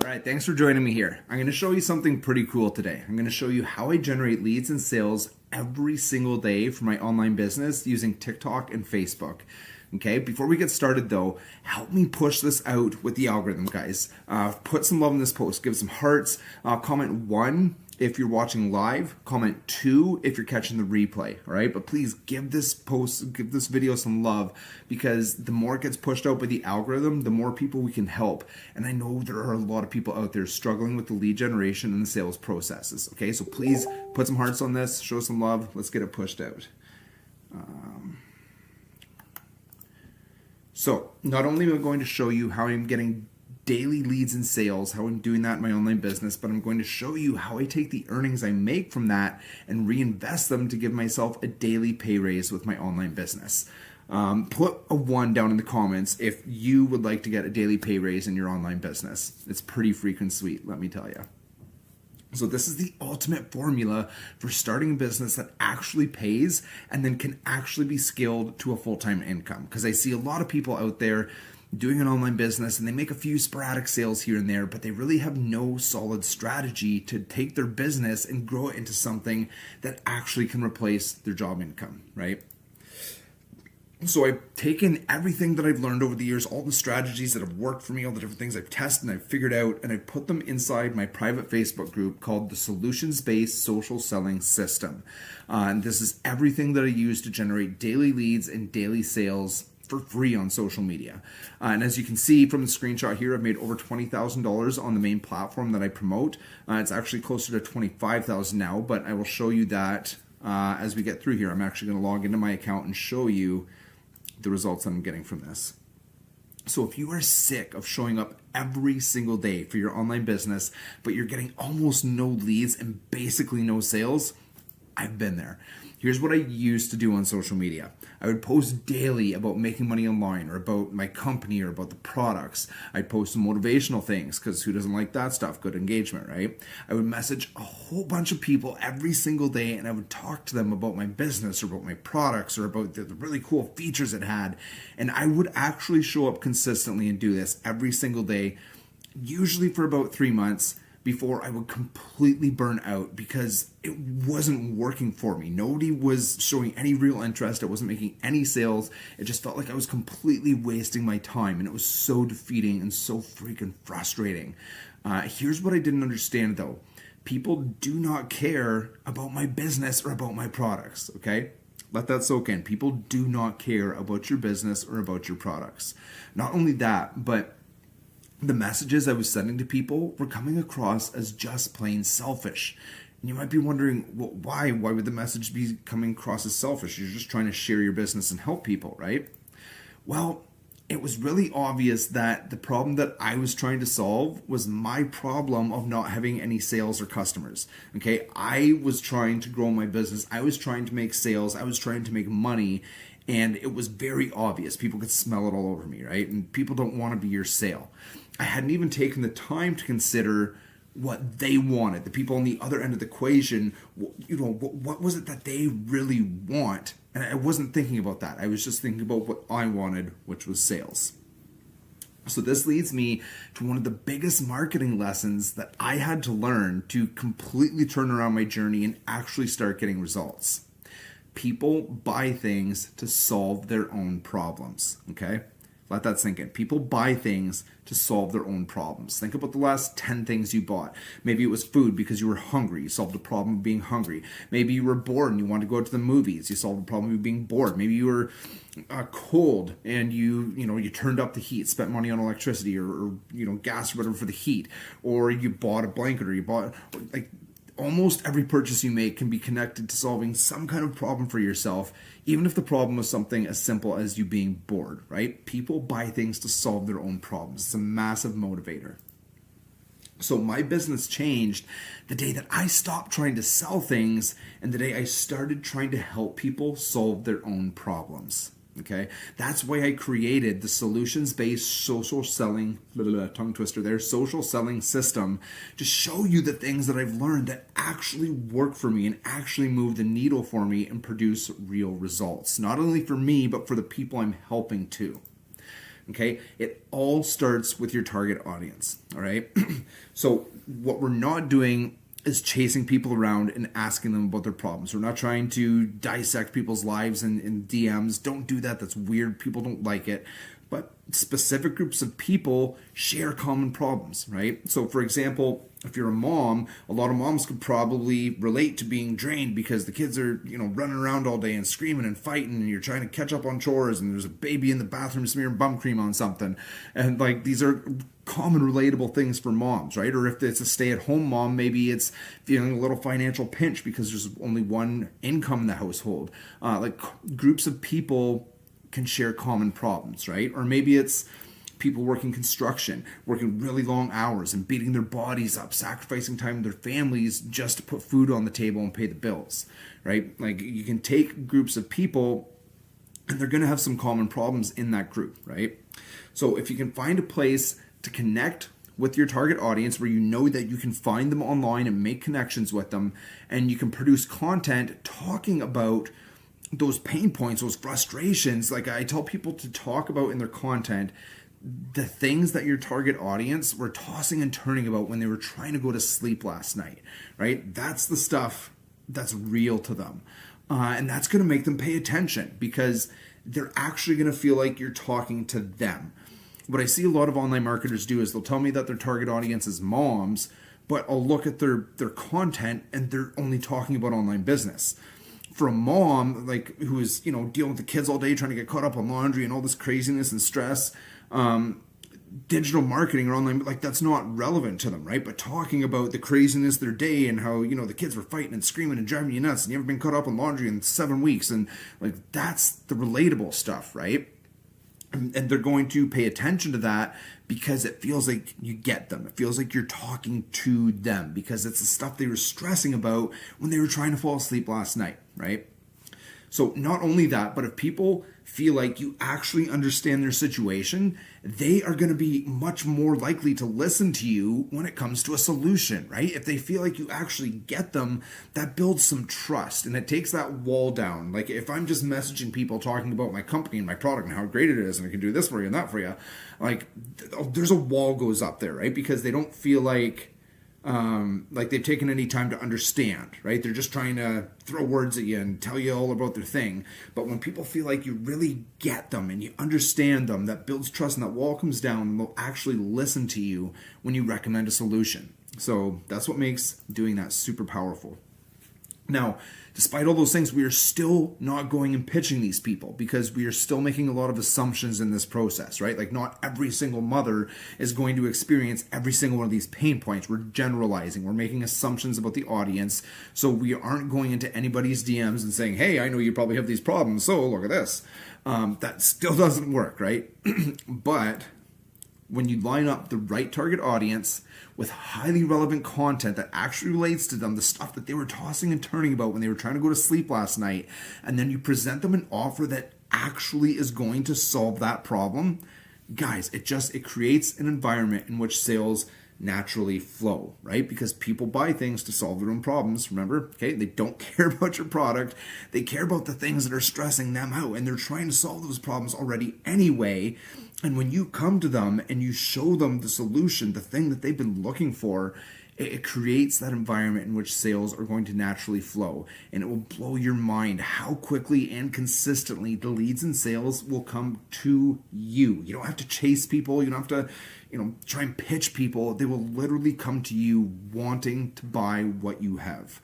All right, thanks for joining me here. I'm going to show you something pretty cool today. I'm going to show you how I generate leads and sales every single day for my online business using TikTok and Facebook. Okay, before we get started though, help me push this out with the algorithm, guys. Put some love in this post, give some hearts, comment 1 if you're watching live, comment 2 if you're catching the replay, all right? But please give this post, give this video some love, because the more it gets pushed out by the algorithm, the more people we can help. And I know there are a lot of people out there struggling with the lead generation and the sales processes, okay? So please put some hearts on this, show some love, let's get it pushed out. So not only am I going to show you how I'm getting daily leads and sales, how I'm doing that in my online business, but I'm going to show you how I take the earnings I make from that and reinvest them to give myself a daily pay raise with my online business. Put a 1 down in the comments if you would like to get a daily pay raise in your online business. It's pretty freaking sweet, let me tell you. So this is the ultimate formula for starting a business that actually pays and then can actually be scaled to a full-time income. Because I see a lot of people out there doing an online business and they make a few sporadic sales here and there, but they really have no solid strategy to take their business and grow it into something that actually can replace their job income, right? So I've taken everything that I've learned over the years, all the strategies that have worked for me, all the different things I've tested and I've figured out, and I've put them inside my private Facebook group called the Solutions-Based Social Selling System. And this is everything that I use to generate daily leads and daily sales for free on social media. And as you can see from the screenshot here, I've made over $20,000 on the main platform that I promote. It's actually closer to $25,000 now, but I will show you that as we get through here. I'm actually going to log into my account and show you the results that I'm getting from this. So if you are sick of showing up every single day for your online business, but you're getting almost no leads and basically no sales, I've been there. Here's what I used to do on social media. I would post daily about making money online or about my company or about the products. I'd post some motivational things because who doesn't like that stuff? Good engagement, right? I would message a whole bunch of people every single day and I would talk to them about my business or about my products or about the really cool features it had. And I would actually show up consistently and do this every single day, usually for about 3 months, before I would completely burn out because it wasn't working for me. Nobody was showing any real interest. I wasn't making any sales. It just felt like I was completely wasting my time, and it was so defeating and so freaking frustrating. Here's what I didn't understand though. People do not care about my business or about my products, okay? Let that soak in. People do not care about your business or about your products. Not only that, but the messages I was sending to people were coming across as just plain selfish. And you might be wondering, well, why? Why would the message be coming across as selfish? You're just trying to share your business and help people, right? Well, it was really obvious that the problem that I was trying to solve was my problem of not having any sales or customers. Okay, I was trying to grow my business. I was trying to make sales. I was trying to make money. And it was very obvious. People could smell it all over me, right? And people don't want to be your sale. I hadn't even taken the time to consider what they wanted. The people on the other end of the equation, you know, what was it that they really want? And I wasn't thinking about that. I was just thinking about what I wanted, which was sales. So this leads me to one of the biggest marketing lessons that I had to learn to completely turn around my journey and actually start getting results. People buy things to solve their own problems, okay? Let that sink in. People buy things to solve their own problems. Think about the last 10 things you bought. Maybe it was food because you were hungry. You solved the problem of being hungry. Maybe you were bored and you wanted to go to the movies. You solved the problem of being bored. Maybe you were cold and you turned up the heat, spent money on electricity or gas or whatever for the heat. Or you bought a blanket or you bought almost every purchase you make can be connected to solving some kind of problem for yourself, even if the problem was something as simple as you being bored, right? People buy things to solve their own problems. It's a massive motivator. So my business changed the day that I stopped trying to sell things and the day I started trying to help people solve their own problems. Okay, that's why I created the solutions-based social selling, tongue twister there, social selling system to show you the things that I've learned that actually work for me and actually move the needle for me and produce real results. Not only for me, but for the people I'm helping too. Okay, it all starts with your target audience. All right, so what we're not doing is chasing people around and asking them about their problems. We're not trying to dissect people's lives in DMs. Don't do that. That's weird. People don't like it. But specific groups of people share common problems, right? So for example, if you're a mom, a lot of moms could probably relate to being drained because the kids are, running around all day and screaming and fighting, and you're trying to catch up on chores, and there's a baby in the bathroom smearing bum cream on something. And like, these are common relatable things for moms, right? Or if it's a stay-at-home mom, maybe it's feeling a little financial pinch because there's only one income in the household. Like, groups of people can share common problems, right? Or maybe it's people working construction, working really long hours and beating their bodies up, sacrificing time with their families just to put food on the table and pay the bills, right? Like, you can take groups of people and they're going to have some common problems in that group, right? So if you can find a place to connect with your target audience where you know that you can find them online and make connections with them, and you can produce content talking about those pain points, those frustrations. Like, I tell people to talk about in their content the things that your target audience were tossing and turning about when they were trying to go to sleep last night, right? That's the stuff that's real to them. And that's going to make them pay attention because they're actually going to feel like you're talking to them. What I see a lot of online marketers do is they'll tell me that their target audience is moms, but I'll look at their content and they're only talking about online business. For a mom, like, who is, dealing with the kids all day, trying to get caught up on laundry and all this craziness and stress, digital marketing or online, like, that's not relevant to them, right? But talking about the craziness of their day and how, the kids were fighting and screaming and driving you nuts and you haven't been caught up on laundry in 7 weeks, and like, that's the relatable stuff, right? And they're going to pay attention to that because it feels like you get them. It feels like you're talking to them because it's the stuff they were stressing about when they were trying to fall asleep last night, right? So not only that, but if people feel like you actually understand their situation, they are going to be much more likely to listen to you when it comes to a solution, right? If they feel like you actually get them, that builds some trust and it takes that wall down. Like, if I'm just messaging people talking about my company and my product and how great it is and I can do this for you and that for you, like, there's a wall goes up there, right? Because they don't feel like they've taken any time to understand, right? They're just trying to throw words at you and tell you all about their thing. But when people feel like you really get them and you understand them, that builds trust and that wall comes down and they'll actually listen to you when you recommend a solution. So that's what makes doing that super powerful. Now, despite all those things, we are still not going and pitching these people because we are still making a lot of assumptions in this process, right? Like, not every single mother is going to experience every single one of these pain points. We're generalizing. We're making assumptions about the audience. So we aren't going into anybody's DMs and saying, hey, I know you probably have these problems, so look at this. That still doesn't work, right? But when you line up the right target audience with highly relevant content that actually relates to them, the stuff that they were tossing and turning about when they were trying to go to sleep last night, and then you present them an offer that actually is going to solve that problem, guys, it creates an environment in which sales naturally flow, right? Because people buy things to solve their own problems. Remember, okay? They don't care about your product. They care about the things that are stressing them out, and they're trying to solve those problems already anyway. And when you come to them and you show them the solution, the thing that they've been looking for, it creates that environment in which sales are going to naturally flow. And it will blow your mind how quickly and consistently the leads and sales will come to you. You don't have to chase people. You don't have to, try and pitch people. They will literally come to you wanting to buy what you have.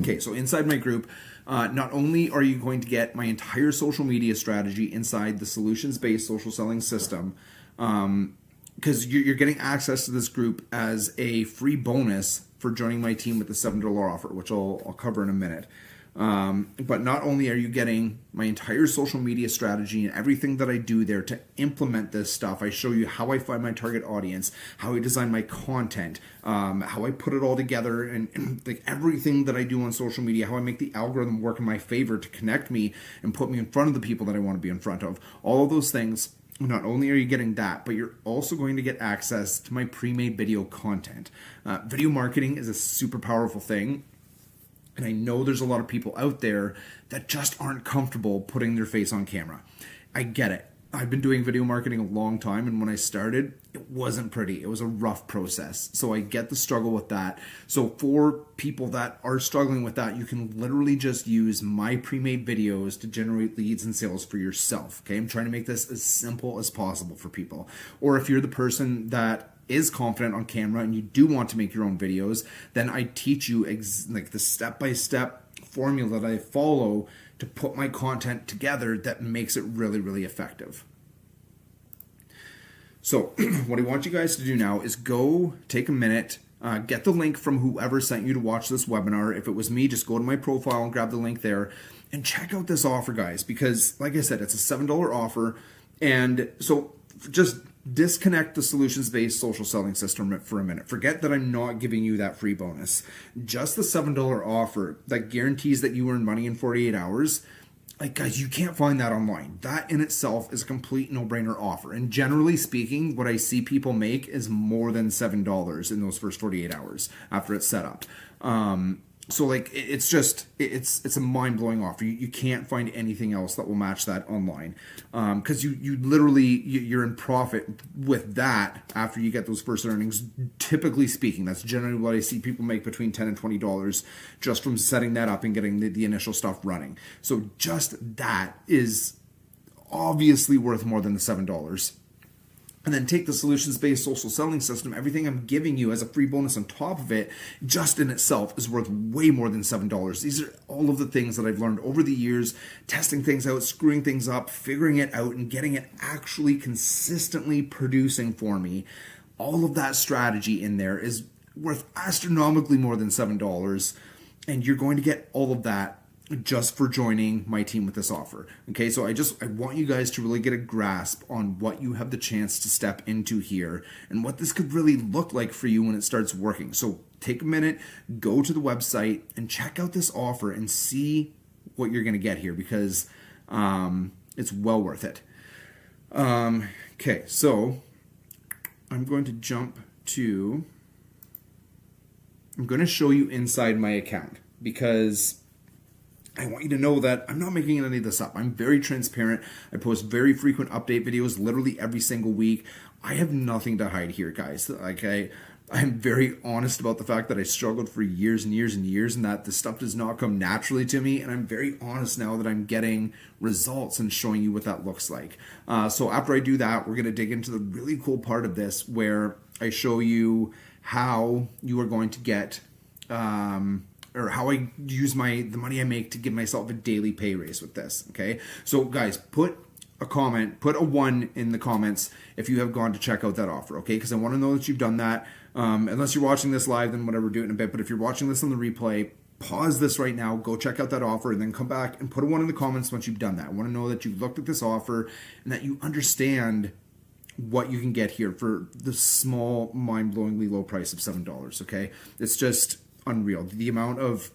Okay, so inside my group, not only are you going to get my entire social media strategy inside the solutions-based social selling system, because you're getting access to this group as a free bonus for joining my team with the $7 offer, which I'll cover in a minute. But not only are you getting my entire social media strategy and everything that I do there to implement this stuff, I show you how I find my target audience, how I design my content, how I put it all together, and like everything that I do on social media, how I make the algorithm work in my favor to connect me and put me in front of the people that I want to be in front of. All of those things. Not only are you getting that, but you're also going to get access to my pre-made video content. Video marketing is a super powerful thing. And I know there's a lot of people out there that just aren't comfortable putting their face on camera. I get it. I've been doing video marketing a long time, and when I started, it wasn't pretty. It was a rough process. So I get the struggle with that. So for people that are struggling with that, you can literally just use my pre-made videos to generate leads and sales for yourself. Okay, I'm trying to make this as simple as possible for people. Or if you're the person that is confident on camera and you do want to make your own videos, then I teach you like the step-by-step formula that I follow to put my content together that makes it really, really effective. So what I want you guys to do now is go take a minute, get the link from whoever sent you to watch this webinar. If it was me, just go to my profile and grab the link there and check out this offer, guys, because like I said, it's a $7 offer. And so just disconnect the solutions-based social selling system for a minute. Forget that I'm not giving you that free bonus. Just the $7 offer that guarantees that you earn money in 48 hours. Like, guys, you can't find that online. That in itself is a complete no-brainer offer. And generally speaking, what I see people make is more than $7 in those first 48 hours after it's set up. So like it's a mind-blowing offer. You can't find anything else that will match that online, because you literally you're in profit with that after you get those first earnings. Typically speaking, that's generally what I see people make between $10 and $20 just from setting that up and getting the initial stuff running. So just that is obviously worth more than the $7. And then take the solutions-based social selling system. Everything I'm giving you as a free bonus on top of it, just in itself, is worth way more than $7. These are all of the things that I've learned over the years, testing things out, screwing things up, figuring it out, and getting it actually consistently producing for me. All of that strategy in there is worth astronomically more than $7. And you're going to get all of that just for joining my team with this offer. Okay, so I want you guys to really get a grasp on what you have the chance to step into here and what this could really look like for you when it starts working. So take a minute, go to the website and check out this offer and see what you're going to get here, because it's well worth it. Okay, so I'm going to show you inside my account, because I want you to know that I'm not making any of this up. I'm very transparent. I post very frequent update videos literally every single week. I have nothing to hide here, guys. Like I'm very honest about the fact that I struggled for years and years and years, and that this stuff does not come naturally to me. And I'm very honest now that I'm getting results and showing you what that looks like. So after I do that, we're going to dig into the really cool part of this, where I show you how you are going to get or how I use the money I make to give myself a daily pay raise with this. Okay, so guys, put a 1 in the comments if you have gone to check out that offer. Okay, because I want to know that you've done that. Unless you're watching this live, then whatever, do it in a bit. But if you're watching this on the replay, pause this right now, go check out that offer, and then come back and put a 1 in the comments once you've done that. I want to know that you've looked at this offer and that you understand what you can get here for the small, mind-blowingly low price of $7. Okay, it's just unreal. The amount of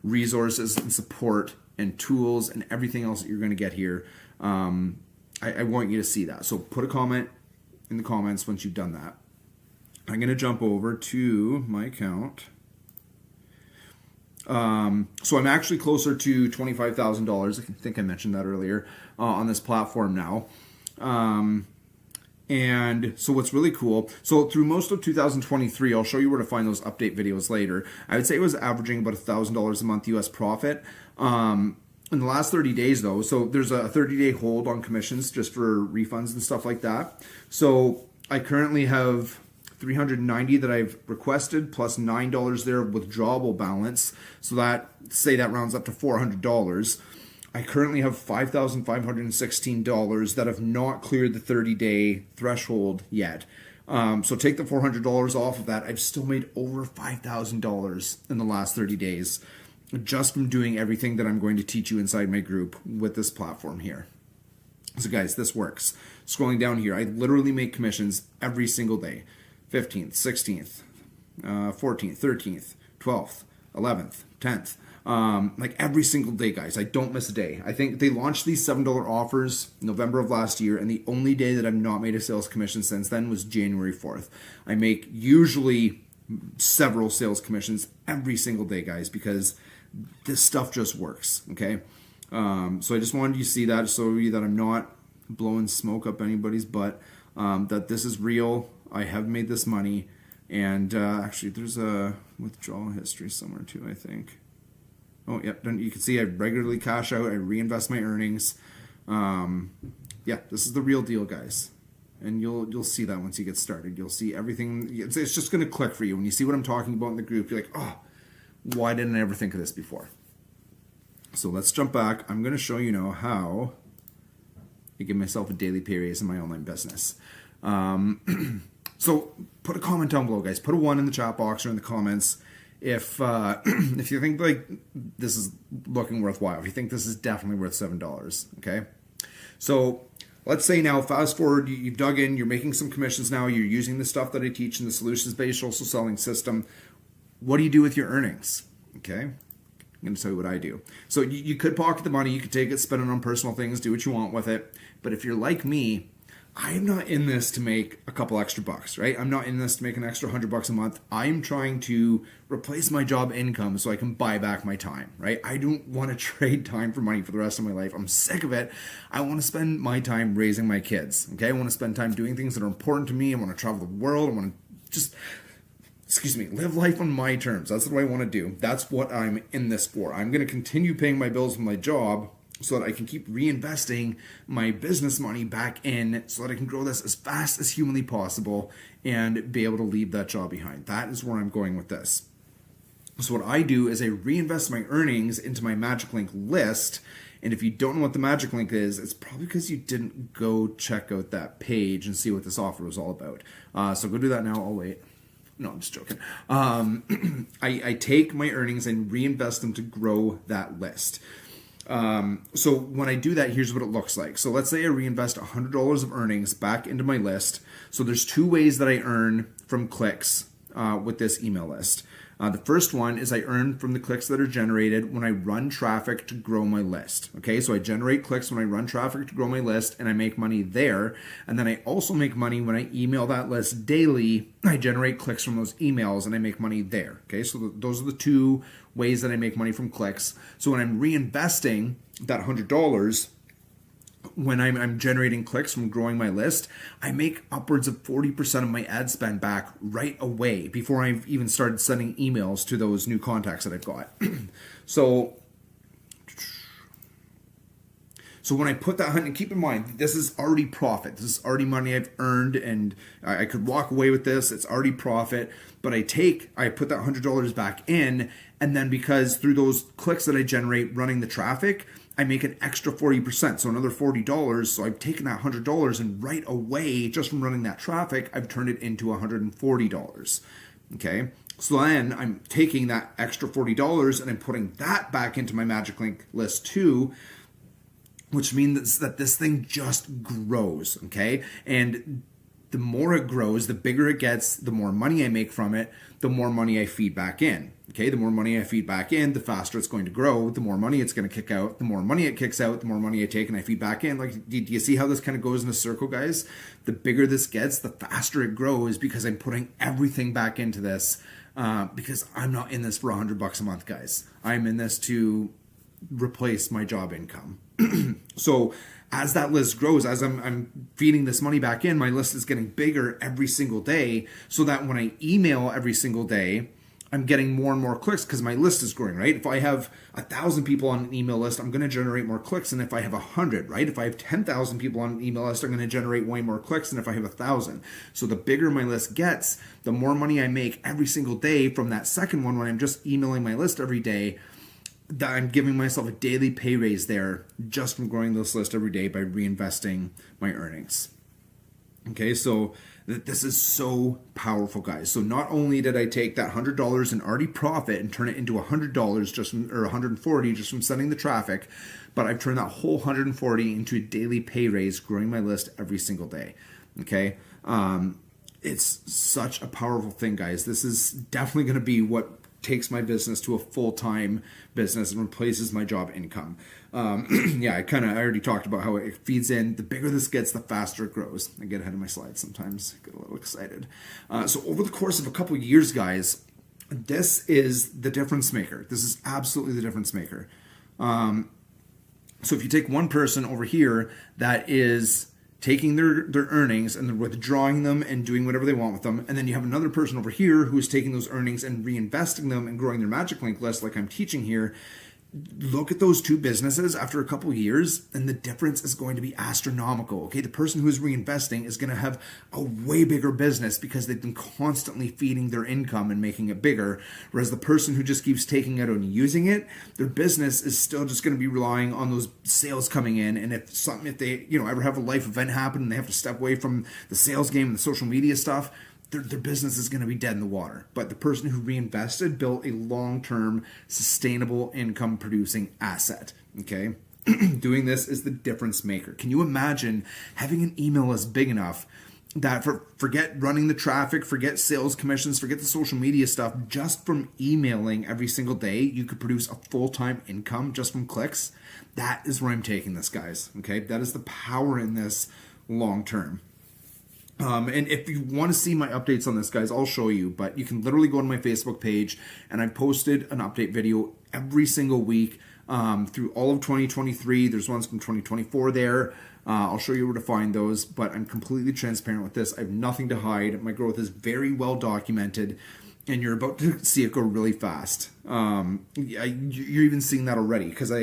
resources and support and tools and everything else that you're going to get here. I want you to see that. So put a comment in the comments once you've done that. I'm going to jump over to my account. So I'm actually closer to $25,000. I think I mentioned that earlier on this platform now. And so what's really cool, so through most of 2023, I'll show you where to find those update videos later. I would say it was averaging about $1,000 a month US profit. In the last 30 days though, so there's a 30-day hold on commissions just for refunds and stuff like that. So I currently have $390 that I've requested plus $9 there of withdrawable balance. So that, say that rounds up to $400. I currently have $5,516 that have not cleared the 30-day threshold yet. So take the $400 off of that. I've still made over $5,000 in the last 30 days just from doing everything that I'm going to teach you inside my group with this platform here. So guys, this works. Scrolling down here, I literally make commissions every single day. 15th, 16th, 14th, 13th, 12th, 11th, 10th. Like every single day, guys. I don't miss a day. I think they launched these $7 offers November of last year, and the only day that I've not made a sales commission since then was January 4th. I make usually several sales commissions every single day, guys, because this stuff just works, okay? So I just wanted you to see that, so that I'm not blowing smoke up anybody's butt, that this is real. I have made this money. And actually, there's a withdrawal history somewhere too, I think. Oh, yeah, you can see I regularly cash out. I reinvest my earnings. Yeah, this is the real deal, guys. And you'll see that once you get started. You'll see everything. It's just going to click for you. When you see what I'm talking about in the group, you're like, oh, why didn't I ever think of this before? So let's jump back. I'm going to show you now how I give myself a daily pay raise in my online business. So put a comment down below, guys. Put a 1 in the chat box or in the comments if if you think like this is looking worthwhile. If you think this is definitely worth $7, okay? So let's say now, fast forward, you've dug in, you're making some commissions now, you're using the stuff that I teach in the solutions-based social selling system. What do you do with your earnings? Okay, I'm going to tell you what I do. So you could pocket the money, you could take it, spend it on personal things, do what you want with it. But if you're like me, I'm not in this to make a couple extra bucks, right? I'm not in this to make an extra $100 a month. I'm trying to replace my job income so I can buy back my time, right? I don't want to trade time for money for the rest of my life. I'm sick of it. I want to spend my time raising my kids, okay? I want to spend time doing things that are important to me. I want to travel the world. I want to just, live life on my terms. That's what I want to do. That's what I'm in this for. I'm going to continue paying my bills with my job so that I can keep reinvesting my business money back in so that I can grow this as fast as humanly possible and be able to leave that job behind. That is where I'm going with this. So what I do is I reinvest my earnings into my Magic Link list. And if you don't know what the Magic Link is, it's probably because you didn't go check out that page and see what this offer was all about. So go do that now. I'll wait. No, I'm just joking. I take my earnings and reinvest them to grow that list. So when I do that, here's what it looks like. So let's say I reinvest $100 of earnings back into my list. So there's 2 ways that I earn from clicks with this email list. The first one is I earn from the clicks that are generated when I run traffic to grow my list. Okay, so I generate clicks when I run traffic to grow my list and I make money there. And then I also make money when I email that list daily. I generate clicks from those emails and I make money there. Okay, so those are the 2 ways that I make money from clicks. So when I'm reinvesting that $100, when I'm generating clicks from growing my list, I make upwards of 40% of my ad spend back right away before I've even started sending emails to those new contacts that I've got. So when I put that, and keep in mind, this is already profit. This is already money I've earned, and I could walk away with this. It's already profit. But I put that $100 back in, and then because through those clicks that I generate running the traffic, I make an extra 40%, so another $40. So I've taken that $100 and right away, just from running that traffic, I've turned it into $140. Okay, so then I'm taking that extra $40 and I'm putting that back into my Magic Link list too, which means that this thing just grows, okay? And the more it grows, the bigger it gets, the more money I make from it, the more money I feed back in. Okay, the more money I feed back in, the faster it's going to grow, the more money it's going to kick out, the more money it kicks out, the more money I take and I feed back in. Like, do you see how this kind of goes in a circle, guys? The bigger this gets, the faster it grows because I'm putting everything back into this because I'm not in this for $100 a month, guys. I'm in this to replace my job income. So as that list grows, as I'm feeding this money back in, my list is getting bigger every single day so that when I email every single day, I'm getting more and more clicks because my list is growing, right? If I have 1,000 people on an email list, I'm going to generate more clicks than if I have 100, right? If I have 10,000 people on an email list, I'm going to generate way more clicks than if I have 1,000. So the bigger my list gets, the more money I make every single day from that second one when I'm just emailing my list every day, that I'm giving myself a daily pay raise there just from growing this list every day by reinvesting my earnings. Okay, so this is so powerful, guys. So not only did I take that $100 and already profit and turn it into $100 just from, or $140 just from sending the traffic, but I've turned that whole $140 into a daily pay raise, growing my list every single day. Okay, it's such a powerful thing, guys. This is definitely going to be what takes my business to a full-time business and replaces my job income. Yeah, I already talked about how it feeds in. The bigger this gets, the faster it grows. I get ahead of my slides sometimes, get a little excited. So over the course of a couple of years, guys, this is the difference maker. This is absolutely the difference maker. So if you take one person over here that is taking their earnings and they're withdrawing them and doing whatever they want with them, and then you have another person over here who is taking those earnings and reinvesting them and growing their Magic Link list like I'm teaching here, look at those two businesses after a couple of years, and the difference is going to be astronomical. Okay, the person who is reinvesting is going to have a way bigger business because they've been constantly feeding their income and making it bigger, whereas the person who just keeps taking it and using it, their business is still just going to be relying on those sales coming in. And if they ever have a life event happen and they have to step away from the sales game and the social media stuff, their business is going to be dead in the water. But the person who reinvested built a long-term, sustainable income-producing asset. Okay? Doing this is the difference maker. Can you imagine having an email list big enough that forget running the traffic, forget sales commissions, forget the social media stuff, just from emailing every single day, you could produce a full-time income just from clicks? That is where I'm taking this, guys. Okay? That is the power in this long-term. And if you want to see my updates on this, guys, I'll show you. But you can literally go on my Facebook page, and I've posted an update video every single week through all of 2023. There's ones from 2024 there. I'll show you where to find those, but I'm completely transparent with this. I have nothing to hide. My growth is very well documented, and you're about to see it go really fast. You're even seeing that already, because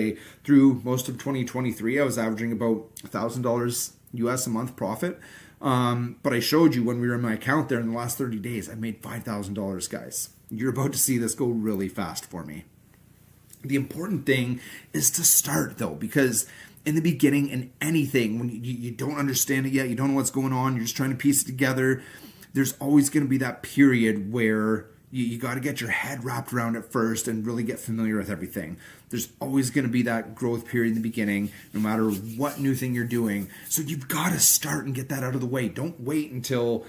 through most of 2023, I was averaging about $1,000 US a month profit. But I showed you when we were in my account there in the last 30 days, I made $5,000, guys. You're about to see this go really fast for me. The important thing is to start, though, because in the beginning, in anything, when you don't understand it yet, you don't know what's going on, you're just trying to piece it together, there's always going to be that period where you got to get your head wrapped around it first and really get familiar with everything. There's always going to be that growth period in the beginning, no matter what new thing you're doing. So you've got to start and get that out of the way. Don't wait until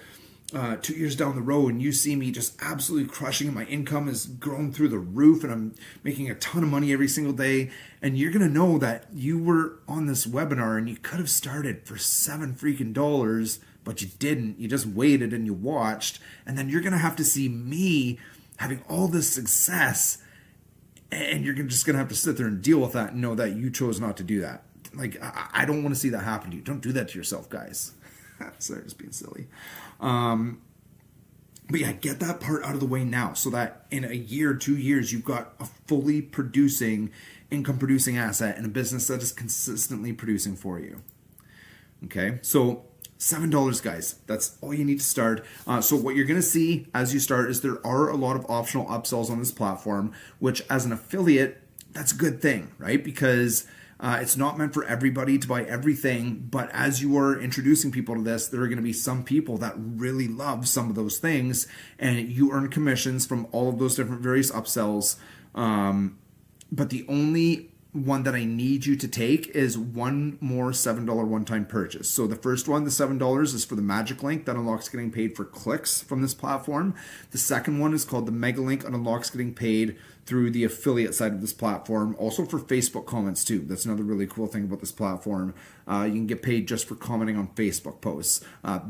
2 years down the road and you see me just absolutely crushing it. My income has grown through the roof and I'm making a ton of money every single day. And you're going to know that you were on this webinar and you could have started for $7 freaking, but you didn't. You just waited and you watched. And then you're going to have to see me having all this success, and you're just going to have to sit there and deal with that and know that you chose not to do that. Like, I don't want to see that happen to you. Don't do that to yourself, guys. Sorry, just being silly. But yeah, get that part out of the way now so that in a year, 2 years, you've got a fully producing, income-producing asset and a business that is consistently producing for you. Okay, so $7, guys. That's all you need to start. So what you're going to see as you start is there are a lot of optional upsells on this platform, which as an affiliate, that's a good thing, right? Because it's not meant for everybody to buy everything, but as you are introducing people to this, there are going to be some people that really love some of those things, and you earn commissions from all of those different various upsells. But the only one that I need you to take is one more $7 one-time purchase. So the first one, the $7, is for the Magic Link that unlocks getting paid for clicks from this platform. The second one is called the Mega Link and unlocks getting paid through the affiliate side of this platform. Also for Facebook comments too. That's another really cool thing about this platform. You can get paid just for commenting on Facebook posts.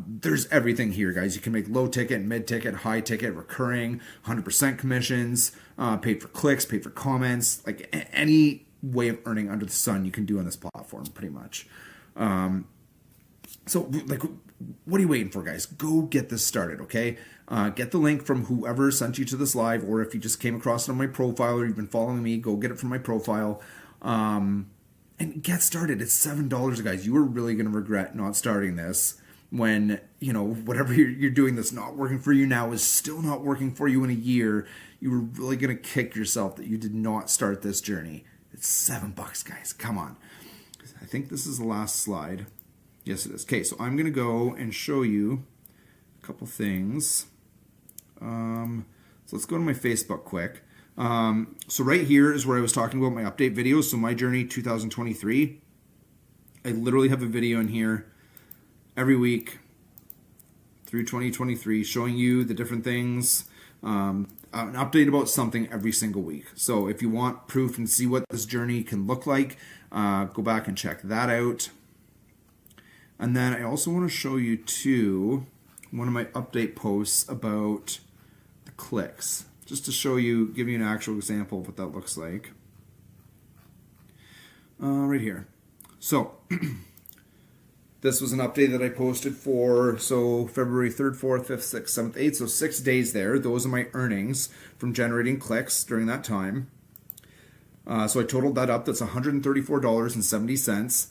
There's everything here, guys. You can make low ticket, mid ticket, high ticket, recurring, 100% commissions, paid for clicks, paid for comments, like any way of earning under the sun you can do on this platform, pretty much. So like, what are you waiting for, guys? Go get this started, okay? Get the link from whoever sent you to this live, or if you just came across it on my profile or you've been following me, go get it from my profile. And get started. It's $7, guys. You are really going to regret not starting this when, whatever you're doing that's not working for you now is still not working for you in a year. You were really going to kick yourself that you did not start this journey. It's $7, guys. Come on. I think this is the last slide. Yes, it is. Okay, so I'm going to go and show you a couple things. So let's go to my Facebook quick. So right here is where I was talking about my update videos. So my journey 2023. I literally have a video in here every week through 2023 showing you the different things. An update about something every single week. So if you want proof and see what this journey can look like, go back and check that out. And then I also want to show you too one of my update posts about the clicks, just to show you, give you an actual example of what that looks like. Right here. So this was an update that I posted for February 3rd, 4th, 5th, 6th, 7th, 8th. So 6 days there. Those are my earnings from generating clicks during that time. So I totaled that up. That's $134.70.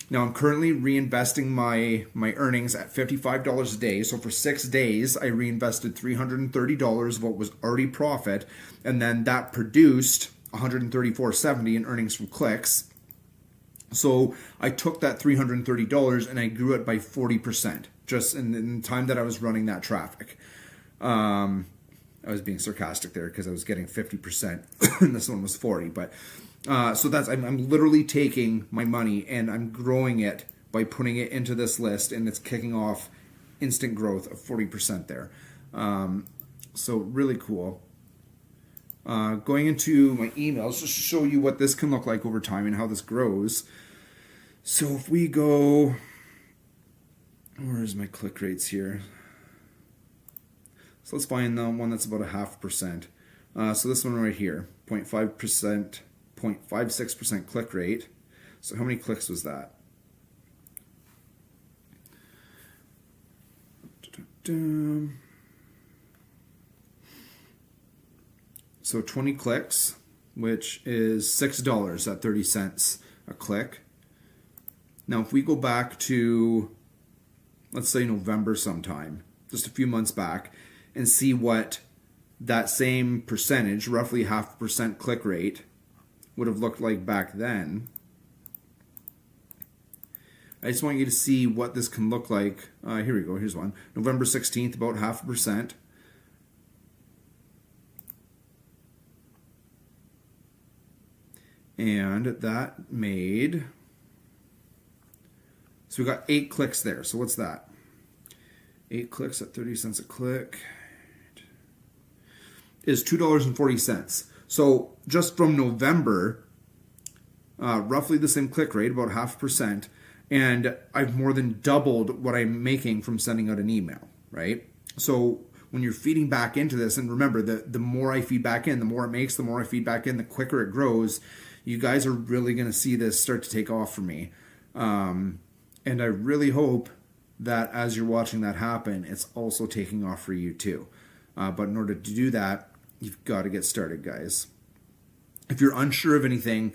Now I'm currently reinvesting my earnings at $55 a day. So for 6 days, I reinvested $330 of what was already profit, and then that produced $134.70 in earnings from clicks. So I took that $330 and I grew it by 40% just in the time that I was running that traffic. I was being sarcastic there because I was getting 50% and this one was 40. But so that's I'm literally taking my money and I'm growing it by putting it into this list, and it's kicking off instant growth of 40% there. So really cool. Going into my emails just to show you what this can look like over time and how this grows. So if we go, where's my click rates here? So let's find the one that's about 0.5%. So this one right here, 0.5%, 0.56% click rate. So how many clicks was that? So 20 clicks, which is $6 at 30 cents a click. Now, if we go back to, let's say November sometime, just a few months back, and see what that same percentage, roughly 0.5% click rate, would have looked like back then. I just want you to see what this can look like. Here we go, here's one. November 16th, about 0.5%. And that made, so we got 8 clicks there. So what's that? 8 clicks at 30 cents a click is $2.40. So just from November, roughly the same click rate, about 0.5%, and I've more than doubled what I'm making from sending out an email, right? So when you're feeding back into this, and remember, the more I feed back in, the more it makes, the more I feed back in, the quicker it grows. You guys are really going to see this start to take off for me. And I really hope that as you're watching that happen, it's also taking off for you too. But in order to do that, you've got to get started, guys. If you're unsure of anything,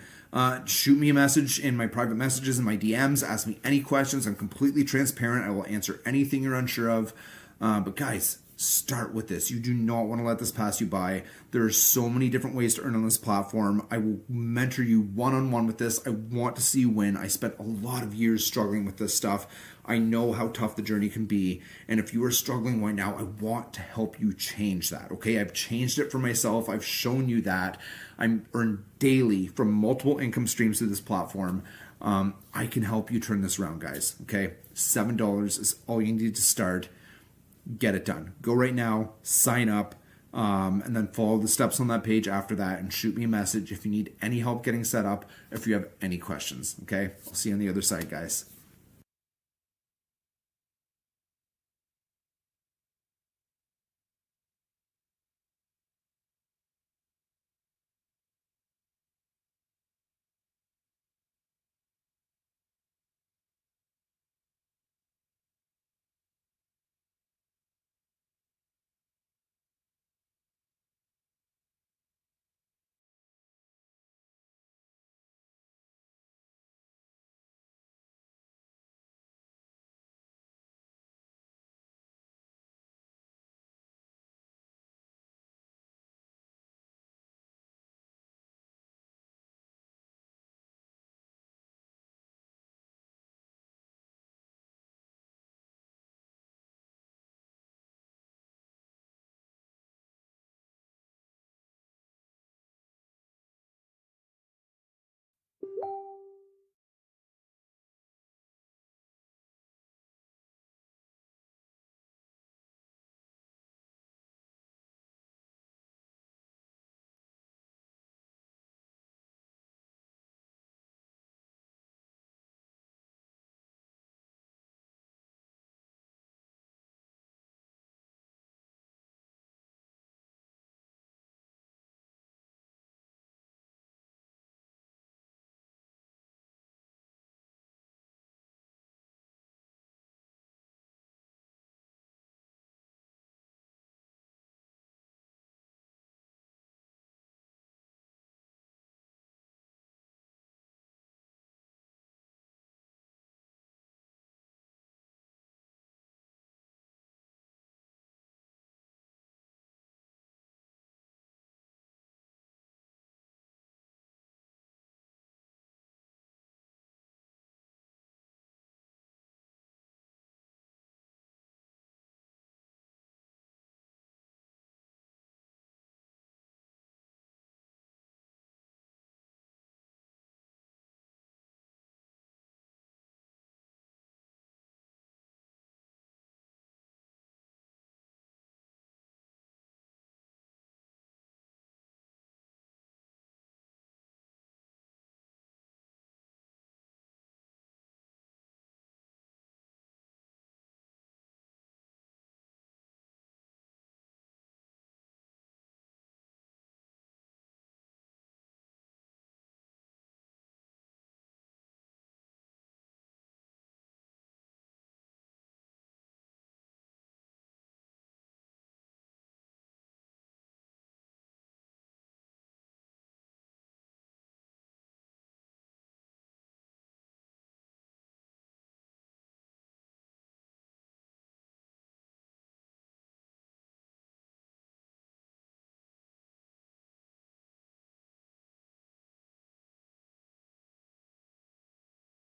shoot me a message in my private messages and my DMs. Ask me any questions. I'm completely transparent. I will answer anything you're unsure of. But guys, start with this. You do not want to let this pass you by. There are so many different ways to earn on this platform. I will mentor you one-on-one with this. I want to see you win. I spent a lot of years struggling with this stuff. I know how tough the journey can be. And if you are struggling right now, I want to help you change that. Okay, I've changed it for myself. I've shown you that. I'm earned daily from multiple income streams through this platform. I can help you turn this around, guys. Okay, $7 is all you need to start. Get it done. Go right now, sign up, and then follow the steps on that page after that, and shoot me a message if you need any help getting set up, if you have any questions. Okay, I'll see you on the other side, guys.